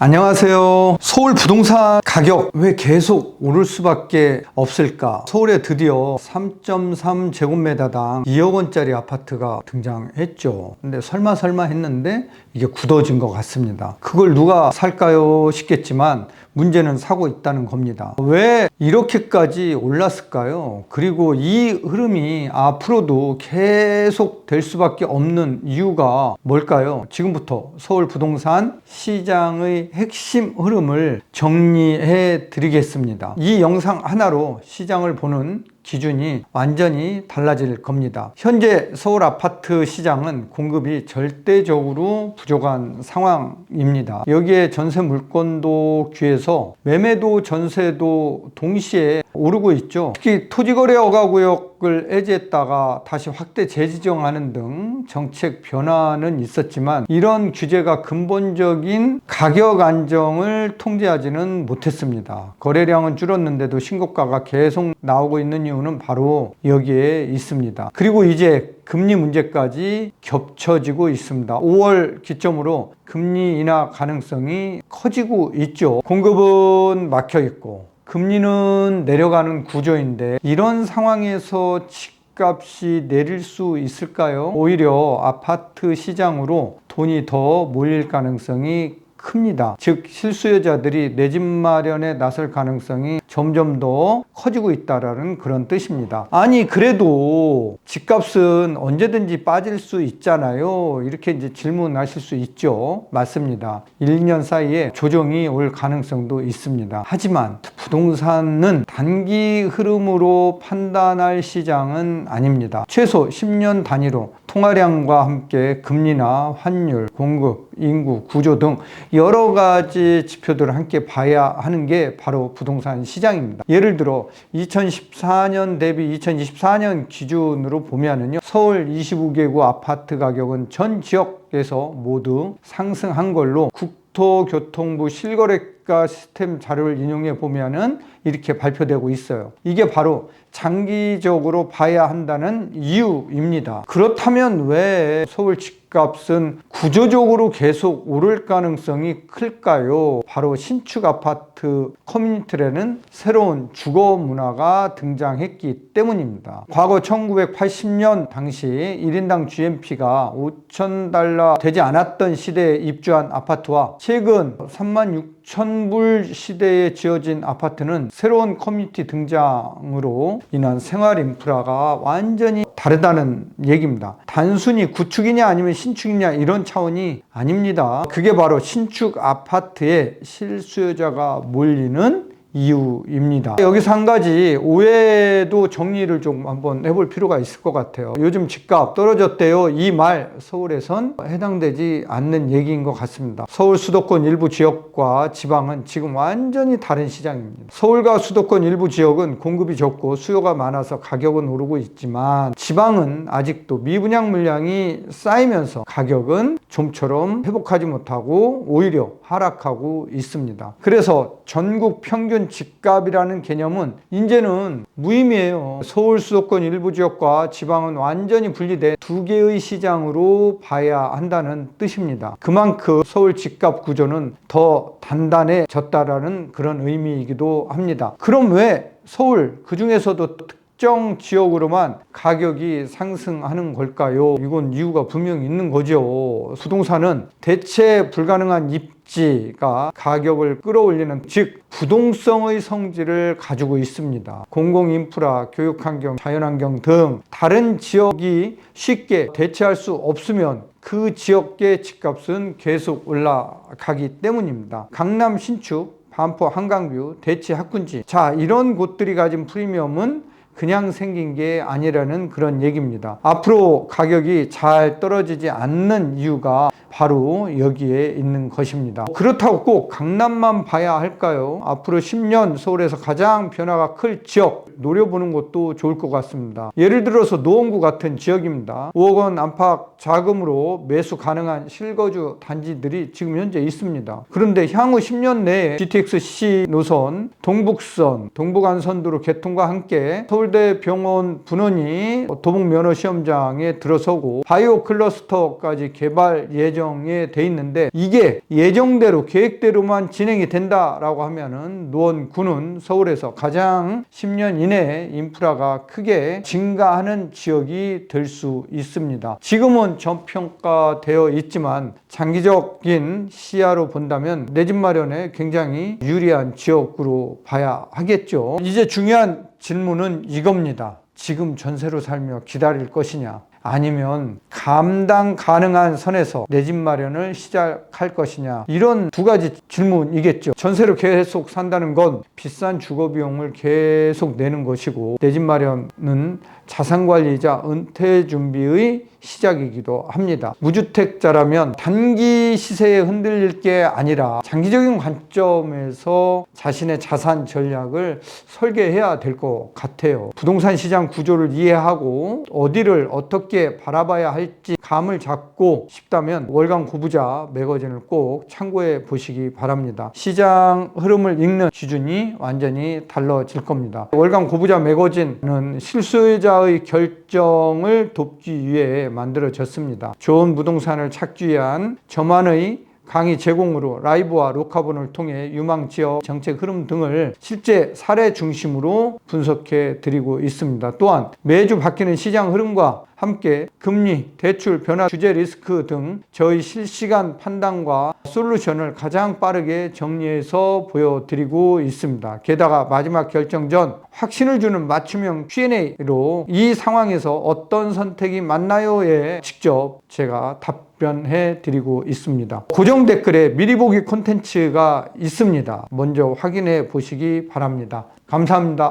안녕하세요. 서울 부동산 가격 왜 계속 오를 수밖에 없을까? 서울에 드디어 3.3제곱미터당 2억 원짜리 아파트가 등장했죠. 근데 설마 했는데 이게 굳어진 것 같습니다. 그걸 누가 살까요? 싶겠지만 문제는 사고 있다는 겁니다. 왜 이렇게까지 올랐을까요? 그리고 이 흐름이 앞으로도 계속 될 수밖에 없는 이유가 뭘까요? 지금부터 서울 부동산 시장의 핵심 흐름을 정리해 드리겠습니다. 이 영상 하나로 시장을 보는 기준이 완전히 달라질 겁니다. 현재 서울 아파트 시장은 공급이 절대적으로 부족한 상황입니다. 여기에 전세 물건도 귀해서 매매도 전세도 동시에 오르고 있죠. 특히 토지거래 허가구역을 해제했다가 다시 확대 재지정하는 등 정책 변화는 있었지만 이런 규제가 근본적인 가격 안정을 통제하지는 못했습니다. 거래량은 줄었는데도 신고가가 계속 나오고 있는 이유는 바로 여기에 있습니다. 그리고 이제 금리 문제까지 겹쳐지고 있습니다. 5월 기점으로 금리 인하 가능성이 커지고 있죠. 공급은 막혀 있고 금리는 내려가는 구조인데 이런 상황에서 집값이 내릴 수 있을까요? 오히려 아파트 시장으로 돈이 더 몰릴 가능성이 큽니다. 즉 실수요자들이 내 집 마련에 나설 가능성이 점점 더 커지고 있다라는 그런 뜻입니다. 아니 그래도 집값은 언제든지 빠질 수 있잖아요. 이렇게 이제 질문하실 수 있죠. 맞습니다. 1, 2년 사이에 조정이 올 가능성도 있습니다. 하지만 부동산은 단기 흐름으로 판단할 시장은 아닙니다. 최소 10년 단위로 통화량과 함께 금리나 환율, 공급, 인구, 구조 등 여러 가지 지표들을 함께 봐야 하는 게 바로 부동산 시장입니다. 예를 들어 2014년 대비 2024년 기준으로 보면은요, 서울 25개구 아파트 가격은 전 지역에서 모두 상승한 걸로 국토교통부 실거래가 시스템 자료를 인용해 보면은 이렇게 발표되고 있어요. 이게 바로 장기적으로 봐야 한다는 이유입니다. 그렇다면 왜 서울 집값은 구조적으로 계속 오를 가능성이 클까요? 바로 신축 아파트 커뮤니티라는 새로운 주거 문화가 등장했기 때문입니다. 과거 1980년 당시 1인당 GMP가 $5,000 되지 않았던 시대에 입주한 아파트와 최근 36,000불 시대에 지어진 아파트는 새로운 커뮤니티 등장으로 인한 생활 인프라가 완전히 다르다는 얘기입니다. 단순히 구축이냐 아니면 신축이냐 이런 차원이 아닙니다. 그게 바로 신축 아파트에 실수요자가 몰리는 이유입니다. 여기서 한 가지 오해도 정리를 좀 한번 해볼 필요가 있을 것 같아요. 요즘 집값 떨어졌대요. 이 말 서울에선 해당되지 않는 얘기인 것 같습니다. 서울 수도권 일부 지역과 지방은 지금 완전히 다른 시장입니다. 서울과 수도권 일부 지역은 공급이 적고 수요가 많아서 가격은 오르고 있지만 지방은 아직도 미분양 물량이 쌓이면서 가격은 좀처럼 회복하지 못하고 오히려 하락하고 있습니다. 그래서 전국 평균 집값이라는 개념은 이제는 무의미해요. 서울 수도권 일부 지역과 지방은 완전히 분리돼 두 개의 시장으로 봐야 한다는 뜻입니다. 그만큼 서울 집값 구조는 더 단단해졌다라는 그런 의미이기도 합니다. 그럼 왜 서울 그 중에서도 특정 지역으로만 가격이 상승하는 걸까요? 이건 이유가 분명히 있는 거죠. 부동산은 대체 불가능한 입지가 가격을 끌어올리는, 즉 부동성의 성질을 가지고 있습니다. 공공인프라, 교육환경, 자연환경 등 다른 지역이 쉽게 대체할 수 없으면 그 지역의 집값은 계속 올라가기 때문입니다. 강남 신축, 반포 한강뷰, 대치 학군지, 자 이런 곳들이 가진 프리미엄은 그냥 생긴 게 아니라는 그런 얘기입니다. 앞으로 가격이 잘 떨어지지 않는 이유가 바로 여기에 있는 것입니다. 그렇다고 꼭 강남만 봐야 할까요? 앞으로 10년 서울에서 가장 변화가 클 지역 노려보는 것도 좋을 것 같습니다. 예를 들어서 노원구 같은 지역입니다. 5억 원 안팎 자금으로 매수 가능한 실거주 단지들이 지금 현재 있습니다. 그런데 향후 10년 내에 GTX-C 노선, 동북선, 동부간선도로 개통과 함께 서울 서울대 병원 분원이 도봉 면허 시험장에 들어서고 바이오 클러스터까지 개발 예정에 돼 있는데 이게 예정대로 계획대로만 진행이 된다라고 하면은 노원구는 서울에서 가장 10년 이내에 인프라가 크게 증가하는 지역이 될 수 있습니다. 지금은 저평가되어 있지만 장기적인 시야로 본다면 내 집 마련에 굉장히 유리한 지역으로 봐야 하겠죠. 이제 중요한 질문은 이겁니다. 지금 전세로 살며 기다릴 것이냐, 아니면 감당 가능한 선에서 내 집 마련을 시작할 것이냐, 이런 두 가지 질문이겠죠. 전세로 계속 산다는 건 비싼 주거비용을 계속 내는 것이고, 내 집 마련은 자산관리이자 은퇴 준비의 시작이기도 합니다. 무주택자라면 단기 시세에 흔들릴 게 아니라 장기적인 관점에서 자신의 자산 전략을 설계해야 될 것 같아요. 부동산 시장 구조를 이해하고 어디를 어떻게 바라봐야 할지 감을 잡고 싶다면 월간 고부자 매거진을 꼭 참고해 보시기 바랍니다. 시장 흐름을 읽는 기준이 완전히 달라질 겁니다. 월간 고부자 매거진은 실수요자의 결정을 돕기 위해 만들어졌습니다. 좋은 부동산을 찾기 위한 저만의 강의 제공으로 라이브와 로카본을 통해 유망 지역 정책 흐름 등을 실제 사례 중심으로 분석해 드리고 있습니다. 또한 매주 바뀌는 시장 흐름과 함께 금리, 대출 변화, 주제 리스크 등 저희 실시간 판단과 솔루션을 가장 빠르게 정리해서 보여드리고 있습니다. 게다가 마지막 결정 전 확신을 주는 맞춤형 Q&A로 이 상황에서 어떤 선택이 맞나요에 직접 제가 답변해 드리고 있습니다. 고정 댓글에 미리 보기 콘텐츠가 있습니다. 먼저 확인해 보시기 바랍니다. 감사합니다.